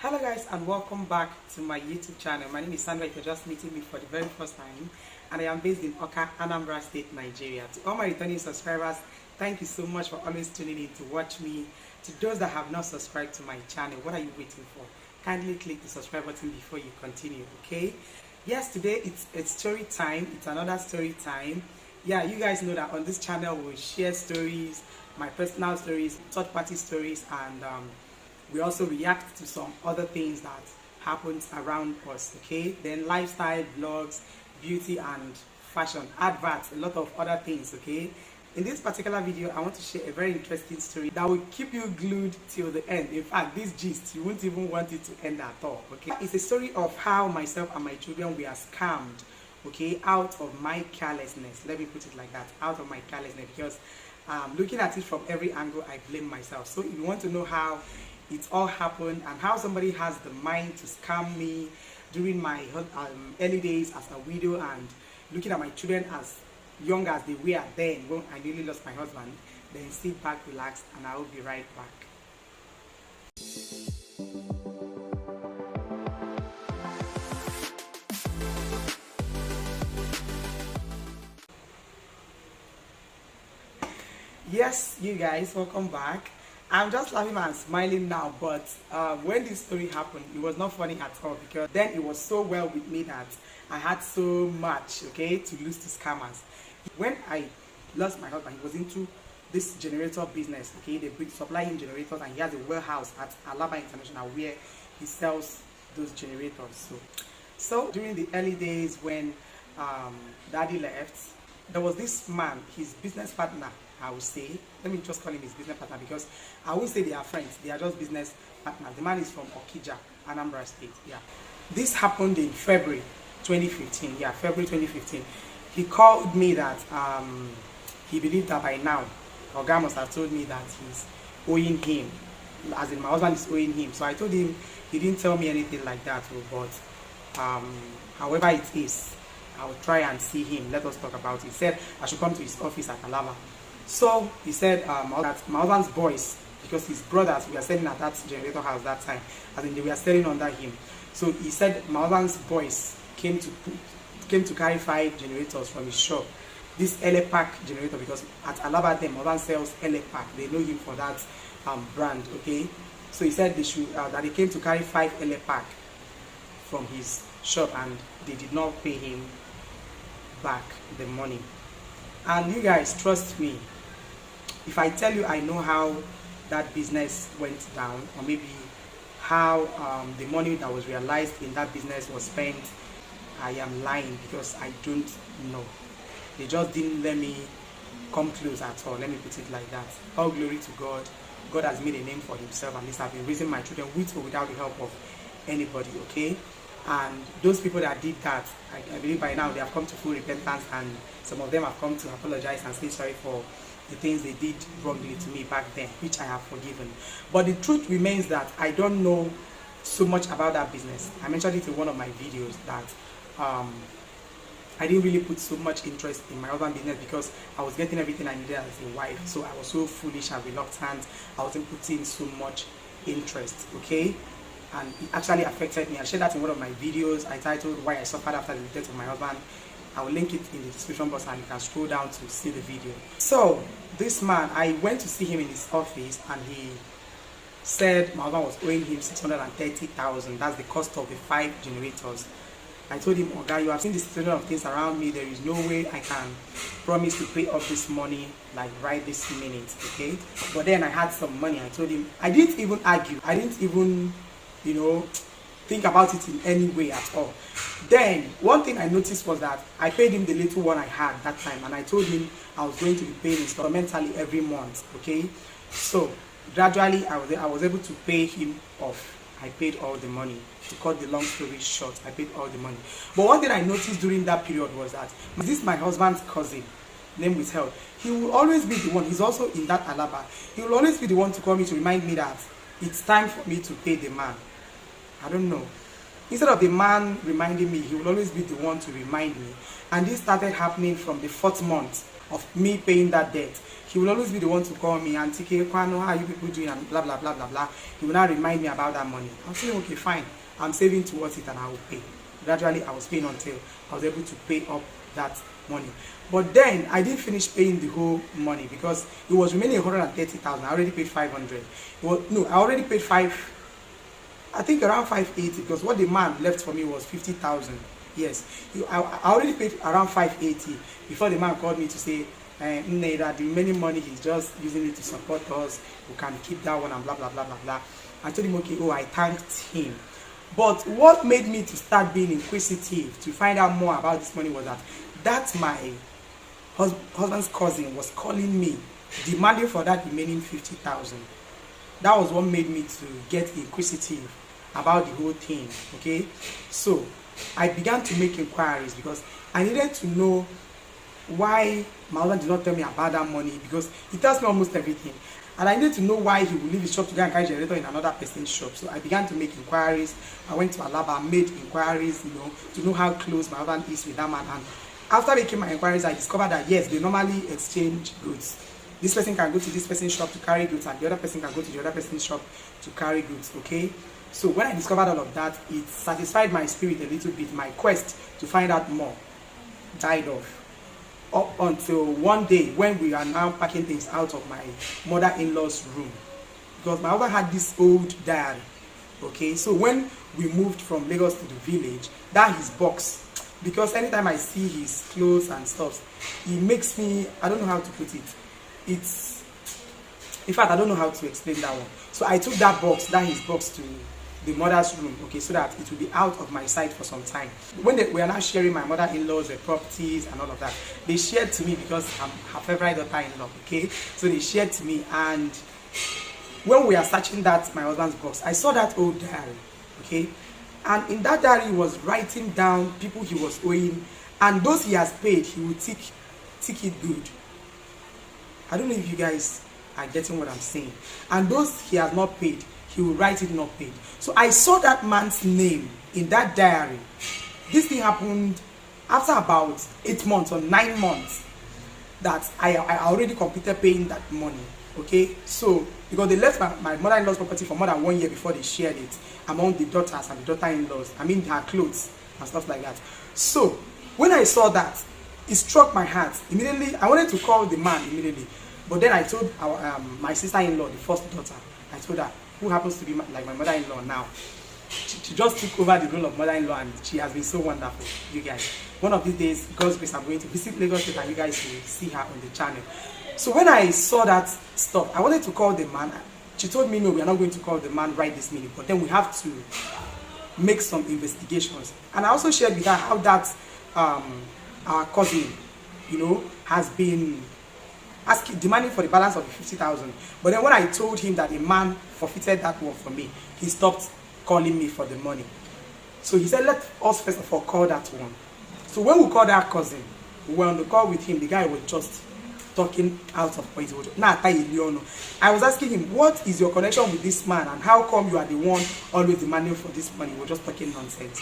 Hello guys, and welcome back to my YouTube channel. My name is Sandra if you're just meeting me for the very first time, and I am based in Oka, Anambra State, Nigeria. To all my returning subscribers, thank you so much for always tuning in to watch me. To those that have not subscribed to my channel, what are you waiting for? Kindly click the subscribe button before you continue, okay? Yes, today it's story time. It's another story time. Yeah, you guys know that on this channel we'll share stories, my personal stories, third-party stories, and we also react to some other things that happens around us, okay? Then lifestyle, vlogs, beauty and fashion, adverts, a lot of other things, okay? In this particular video, I want to share a very interesting story that will keep you glued till the end. In fact, this gist, you won't even want it to end at all, okay? It's a story of how myself and my children were scammed, okay, out of my carelessness. Let me put it like that, out of my carelessness, because looking at it from every angle, I blame myself. So if you want to know how it all happened and how somebody has the mind to scam me during my early days as a widow and looking at my children as young as they were then when I nearly lost my husband, then sit back, relax, and I will be right back. Yes, you guys, welcome back. I'm just laughing and smiling now, but when this story happened, it was not funny at all, because then it was so well with me that I had so much, okay, to lose to scammers. When I lost my husband, he was into this generator business, okay, they supply him generators, and he has a warehouse at Alaba International where he sells those generators. So during the early days when daddy left, there was this man, his business partner, I would say, let me just call him his business partner, because I won't say they are friends, they are just business partners. The man is from OKEKE, Anambra State. Yeah, this happened in February 2015. Yeah, February 2015. He called me that he believed that by now OGOM'S must have told me that he's owing him, as in my husband is owing him. So I told him, he didn't tell me anything like that, but however it is, I will try and see him. Let us talk about it. He said I should come to his office at Alaba. So he said that my husband's boys, because his brothers were selling at that generator house that time, as in they were selling under him. So he said my husband's boys came to carry 5 generators from his shop. This LA Pack generator, because at Alaba then my husband sells LA Pack. They know him for that brand, okay? So he said they should that they came to carry 5 LA Pack from his shop, and they did not pay him back the money. And you guys, trust me, if I tell you I know how that business went down, or maybe how the money that was realized in that business was spent, I am lying, because I don't know. They just didn't let me come close at all. Let me put it like that. All glory to God. God has made a name for himself, and this have been raising my children with or without the help of anybody, okay? And those people that did that, I believe by now they have come to full repentance, and some of them have come to apologize and say sorry for the things they did wrongly to me back then, which I have forgiven. But the truth remains that I don't know so much about that business. I mentioned it in one of my videos that I didn't really put so much interest in my husband business, because I was getting everything I needed as a wife. So I was so foolish and reluctant. I wasn't putting so much interest, okay? And it actually affected me. I shared that in one of my videos. I titled Why I Suffered After the Death of My Husband. I will link it in the description box, and you can scroll down to see the video. So this man, I went to see him in his office, and he said my husband was owing him 630,000. That's the cost of the 5 generators. I told him, Oga, you have seen the situation of things around me. There is no way I can promise to pay off this money like right this minute, okay? But then I had some money. I told him, I didn't even argue. I didn't even, you know, think about it in any way at all. Then one thing I noticed was that I paid him the little one I had that time, and I told him I was going to be paying instrumentally every month, okay? So gradually I was able to pay him off. I paid all the money. To cut the long story short, I paid all the money. But one thing I noticed during that period was that this is my husband's cousin, name withheld. He will always be the one, he's also in that Alaba. He will always be the one to call me to remind me that it's time for me to pay the man. I don't know. Instead of the man reminding me, he will always be the one to remind me. And this started happening from the 4th month. of me paying that debt, he will always be the one to call me, Auntie Kwano, how are you people doing, and blah blah blah blah blah. He will now remind me about that money. I'm saying, okay, fine, I'm saving towards it and I will pay. Gradually I was paying until I was able to pay up that money. But then I didn't finish paying the whole money because it was remaining 130,000. I already paid 500. I already paid I think around 580, because what the man left for me was 50,000. Yes, I already paid around 580 before the man called me to say, that the remaining money he's just using it to support us, we can keep that one and blah blah blah blah blah. I told him, okay, I thanked him. But what made me to start being inquisitive to find out more about this money was that my husband's cousin was calling me, demanding for that remaining 50,000. That was what made me to get inquisitive about the whole thing. Okay, so I began to make inquiries because I needed to know why my husband did not tell me about that money, because he tells me almost everything, and I needed to know why he would leave his shop to go and carry generator in another person's shop. So I began to make inquiries. I went to Alaba, made inquiries, to know how close my husband is with that man. And after making my inquiries, I discovered that yes, they normally exchange goods. This person can go to this person's shop to carry goods, and the other person can go to the other person's shop to carry goods. Okay, so when I discovered all of that, it satisfied my spirit a little bit. My quest to find out more died off, up until one day when we are now packing things out of my mother-in-law's room, because my husband had this old diary. Okay, so when we moved from Lagos to the village, that his box, because anytime I see his clothes and stuff, it makes me, I don't know how to put it, it's, in fact, I don't know how to explain that one. So I took that his box to the mother's room, okay, so that it will be out of my sight for some time. When we are now sharing my mother-in-law's properties and all of that, they shared to me because I'm her favorite daughter-in-law, okay, so they shared to me. And when we are searching my husband's box, I saw that old diary, okay, and in that diary he was writing down people he was owing, and those he has paid, he will tick it good. I don't know if you guys are getting what I'm saying. And those he has not paid, he will write it not paid. So I saw that man's name in that diary. This thing happened after about 8 months or 9 months that I already completed paying that money. Okay, so because they left my mother-in-law's property for more than 1 year before they shared it among the daughters and the daughter-in-laws. I mean, her clothes and stuff like that. So when I saw that, it struck my heart immediately. I wanted to call the man immediately, but then I told my sister-in-law, the first daughter, I told her, who happens to be like my mother-in-law now. She just took over the role of mother-in-law, and she has been so wonderful, you guys. One of these days, God's grace, I'm going to visit Lagos State, and you guys will see her on the channel. So when I saw that stuff, I wanted to call the man. She told me, no, we are not going to call the man right this minute, but then we have to make some investigations. And I also shared with her how that our cousin, has been demanding for the balance of the 50,000. But then when I told him that a man forfeited that one for me, he stopped calling me for the money. So he said, let us first of all call that one. So when we called that cousin, we were on the call with him. The guy was just talking out of point. I was asking him, what is your connection with this man, and how come you are the one always demanding for this money? We were just talking nonsense.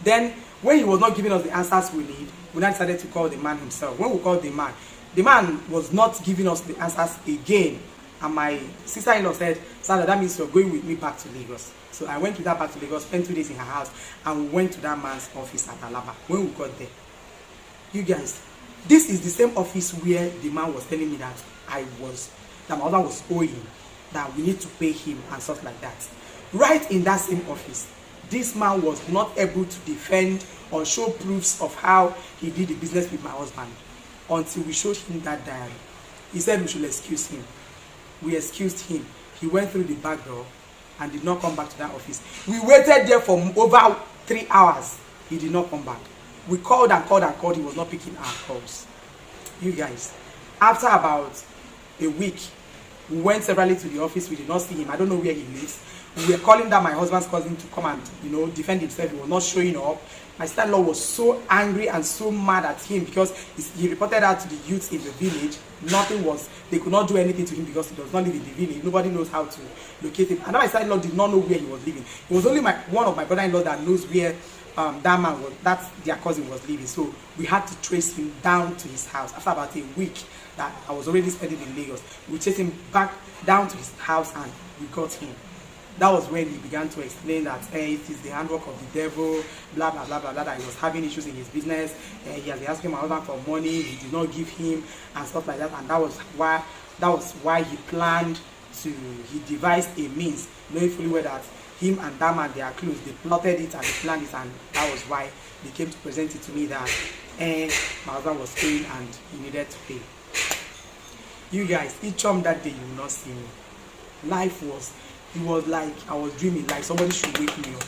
Then when he was not giving us the answers we need, we now decided to call the man himself. When we called the man was not giving us the answers again. And my sister-in-law said, Sandra, that means you're going with me back to Lagos. So I went with her back to Lagos, spent 2 days in her house, and we went to that man's office at Alaba. When we got there, you guys, this is the same office where the man was telling me that my husband was owing, that we need to pay him and stuff like that. Right in that same office, this man was not able to defend or show proofs of how he did the business with my husband until we showed him that diary. He said we should excuse him. We excused him. He went through the back door and did not come back to that office. We waited there for over 3 hours. He did not come back. We called and called and called. He was not picking our calls. You guys, after about a week, we went severally to the office. We did not see him. I don't know where he lives. We were calling down my husband's cousin to come and defend himself. He was not showing up. My sister-in-law was so angry and so mad at him because he reported out to the youths in the village. They could not do anything to him because he does not live in the village. Nobody knows how to locate him. And my sister-in-law did not know where he was living. It was only one of my brother-in-law that knows where that man was, that their cousin was leaving. So we had to trace him down to his house. After about a week that I was already spending in Lagos, we chased him back down to his house and we got him. That was when he began to explain that it is the handwork of the devil, blah blah blah blah blah, that he was having issues in his business, he has been asking my husband for money, he did not give him, and stuff like that. And that was why he planned to, he devised a means, knowing fully well that him and that man, they are close. They plotted it and they planned it, and that was why they came to present it to me that my husband was paying and he needed to pay. You guys, each time that day you will not see me. Life was, it was like I was dreaming, like somebody should wake me up.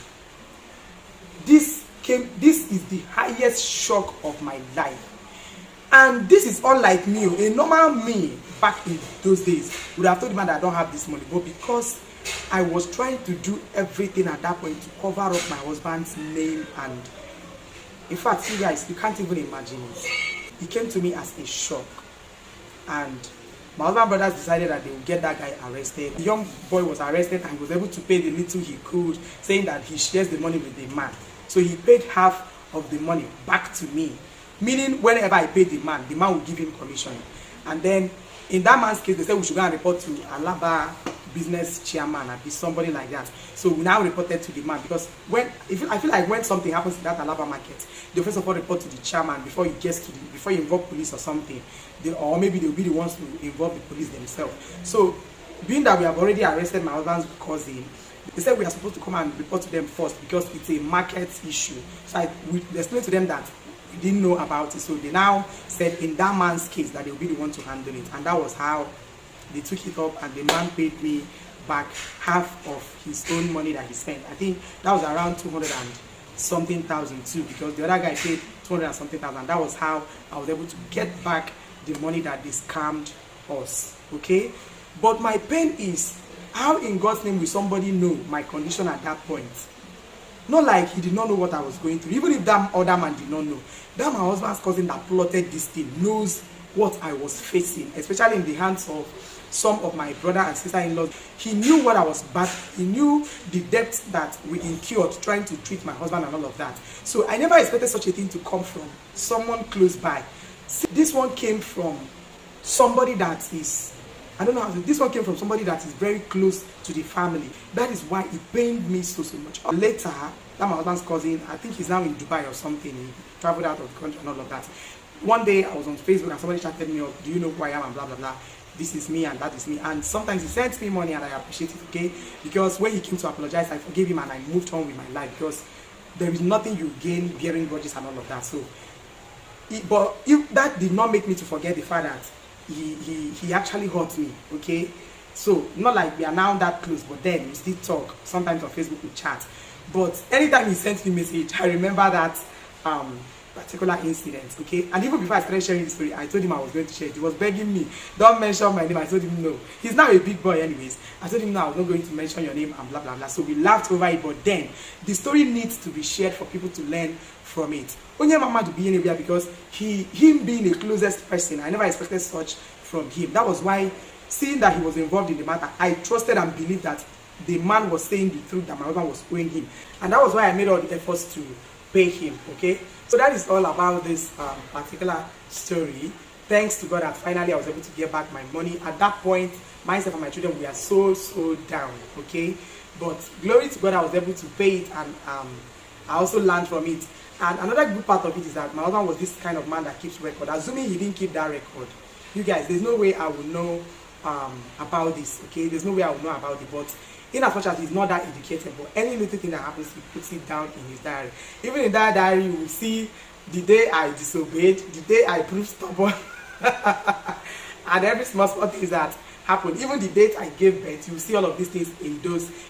This is the highest shock of my life. And this is unlike me. A normal me back in those days would have told the man that I don't have this money. But because I was trying to do everything at that point to cover up my husband's name, and in fact, you guys, you can't even imagine it. It came to me as a shock. And my husband brothers decided that they would get that guy arrested. The young boy was arrested and was able to pay the little he could, saying that he shares the money with the man. So he paid half of the money back to me. Meaning, whenever I paid the man would give him commission. And then, in that man's case, they said we should go and report to Alaba business chairman and be somebody like that. So we now reported to the man, because I feel like when something happens in that Alaba market, they first of all report to the chairman before you involve police or something. Or maybe they'll be the ones to involve the police themselves. So, being that we have already arrested my husband's cousin, they said we are supposed to come and report to them first because it's a market issue. So we explained to them that we didn't know about it. So they now said in that man's case that they'll be the one to handle it. And that was how they took it up, and the man paid me back half of his own money that he spent. I think that was around 200 and something thousand too, because the other guy paid 200 and something thousand. That was how I was able to get back the money that they scammed us. Okay? But my pain is, how in God's name will somebody know my condition at that point? Not like he did not know what I was going through. Even if that other man did not know, that my husband's cousin that plotted this thing knows what I was facing, especially in the hands of some of my brother and sister-in-laws. He knew what I was bad. He knew the depths that we incurred trying to treat my husband and all of that. So I never expected such a thing to come from someone close by. See, this one came from somebody that is, I don't know how to, this one came from somebody that is very close to the family. That is why it pained me so much. Later, that my husband's cousin, I think he's now in Dubai or something. He traveled out of the country and all of that. One day I was on Facebook and somebody chatted me up, do you know who I am, and blah blah blah. This is me and that is me. And sometimes he sends me money and I appreciate it, okay? Because when he came to apologize, I forgave him and I moved on with my life, because there is nothing you gain bearing grudges and all of that. So, but if that did not make me to forget the fact that he actually hurt me, okay? So, not like we are now that close, but then we still talk. Sometimes on Facebook we chat. But anytime he sends me a message, I remember that particular incident, okay? And even before I started sharing the story, I told him I was going to share it. He was begging me, don't mention my name. I told him no. He's now a big boy anyways. I told him no, I was not going to mention your name and blah blah blah. So we laughed over it, but then the story needs to be shared for people to learn from it. Onye mama to be anywhere, because him being the closest person, I never expected such from him. That was why, seeing that he was involved in the matter, I trusted and believed that the man was saying the truth, that my husband was owing him. And that was why I made all the efforts to pay him, okay? So that is all about this particular story. Thanks to God that finally I was able to get back my money. At that point, myself and my children, we are so down, okay? But glory to God, I was able to pay it, and I also learned from it. And another good part of it is that my husband was this kind of man that keeps record. Assuming he didn't keep that record, you guys, there's no way I would know about this, okay? There's no way I would know about it. But in as much as he's not that educated, but any little thing that happens, he puts it down in his diary. Even in that diary, you will see the day I disobeyed, the day I proved stubborn, and every small things that happened. Even the date I gave birth, you will see all of these things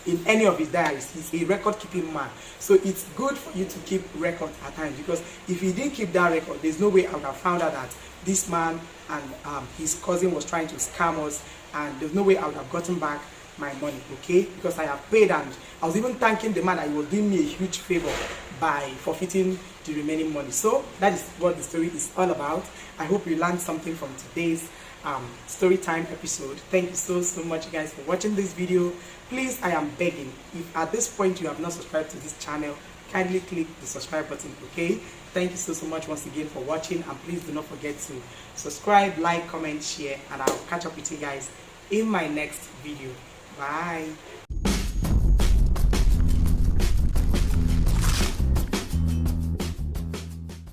in any of his diaries. He's a record-keeping man. So it's good for you to keep record at times, because if he didn't keep that record, there's no way I would have found out that this man and his cousin was trying to scam us, and there's no way I would have gotten back my money, okay? Because I have paid, and I was even thanking the man that he was doing me a huge favor by forfeiting the remaining money. So that is what the story is all about. I hope you learned something from today's story time episode. Thank you so much, you guys, for watching this video. Please, I am begging, if at this point you have not subscribed to this channel, kindly click the subscribe button. Okay, thank you so much once again for watching, and please do not forget to subscribe, like, comment, share, and I'll catch up with you guys in my next video. Bye.